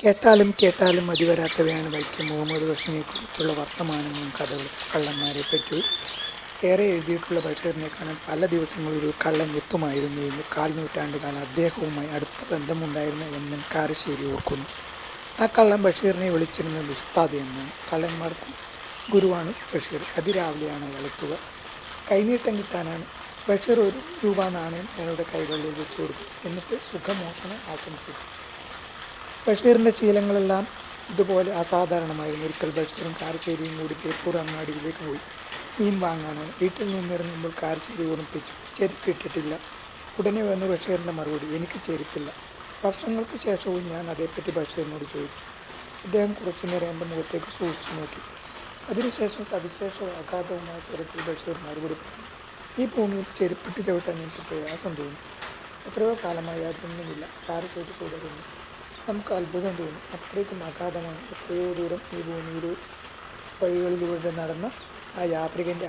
കേട്ടാലും കേട്ടാലും മതിവരാത്തവയാണ് വൈക്കം മുഹമ്മദ് ബഷീറിനെക്കുറിച്ചുള്ള വർത്തമാനങ്ങളും കഥകളും. കള്ളന്മാരെ പറ്റി ഏറെ എഴുതിയിട്ടുള്ള ബഷീറിനെ കാണാൻ പല ദിവസങ്ങളിൽ ഒരു കള്ളൻ എത്തുമായിരുന്നു എന്ന് നൂറ്റാണ്ടുകാലം അദ്ദേഹവുമായി അടുത്ത ബന്ധമുണ്ടായിരുന്ന എം കാരശ്ശേരി ഓർക്കുന്നു. ആ കള്ളൻ ബഷീറിനെ വിളിച്ചിരുന്നത് ഉസ്താദ് എന്നാണ്. കള്ളന്മാർക്കും ഗുരുവാണ് ബഷീർ. അതിരാവിലെയാണ് അയാൾ എത്തുക. കൈനീട്ടം കിട്ടാനാണ്. ബഷീർ ₹1 നാണയം അയാളുടെ കൈകളിൽ വെച്ച് കൊടുക്കും. എന്നിട്ട് സുഖമോഷണം ആശംസിക്കും. ബഷീറിൻ്റെ ശീലങ്ങളെല്ലാം ഇതുപോലെ അസാധാരണമായിരുന്നു. ഒരിക്കൽ ബഷീറും കാരശ്ശേരിയും കൂടി ബേപ്പൂർ അങ്ങാടിയിലേക്ക് പോയി. മീൻ വാങ്ങാനാണ്. വീട്ടിൽ നിന്നിറങ്ങുമ്പോൾ കാരശ്ശേരി ഓർമ്മിപ്പിച്ചു, ചെരുപ്പിട്ടിട്ടില്ല. ഉടനെ വന്ന് ബഷീറിൻ്റെ മറുപടി, എനിക്ക് ചെരുപ്പില്ല. വർഷങ്ങൾക്ക് ശേഷവും ഞാൻ അതേപ്പറ്റി ബഷീറിനോട് ചോദിച്ചു. അദ്ദേഹം കുറച്ചു നേരം എൻ്റെ മുഖത്തേക്ക് സൂക്ഷിച്ചു നോക്കി. അതിനുശേഷം സവിശേഷ അഗാധവുമായ സ്വരത്തിൽ ബഷീർ മറുപടി പറഞ്ഞു, ഈ ഭൂമിയിൽ ചെരുപ്പിട്ട് ചവിട്ടാൻ എനിക്ക് പ്രയാസം തോന്നി. എത്രയോ കാലമായി അതൊന്നുമില്ല. കാരശ്ശേരി തുടരുന്നു. നമുക്ക് അത്ഭുതം തോന്നും. അത്രയ്ക്കും അഗാധമാണ്. എത്രയോ ദൂരം ഈ ഭൂമിയിലെ വഴികളിലൂടെ നടന്ന ആ യാത്രികൻ്റെ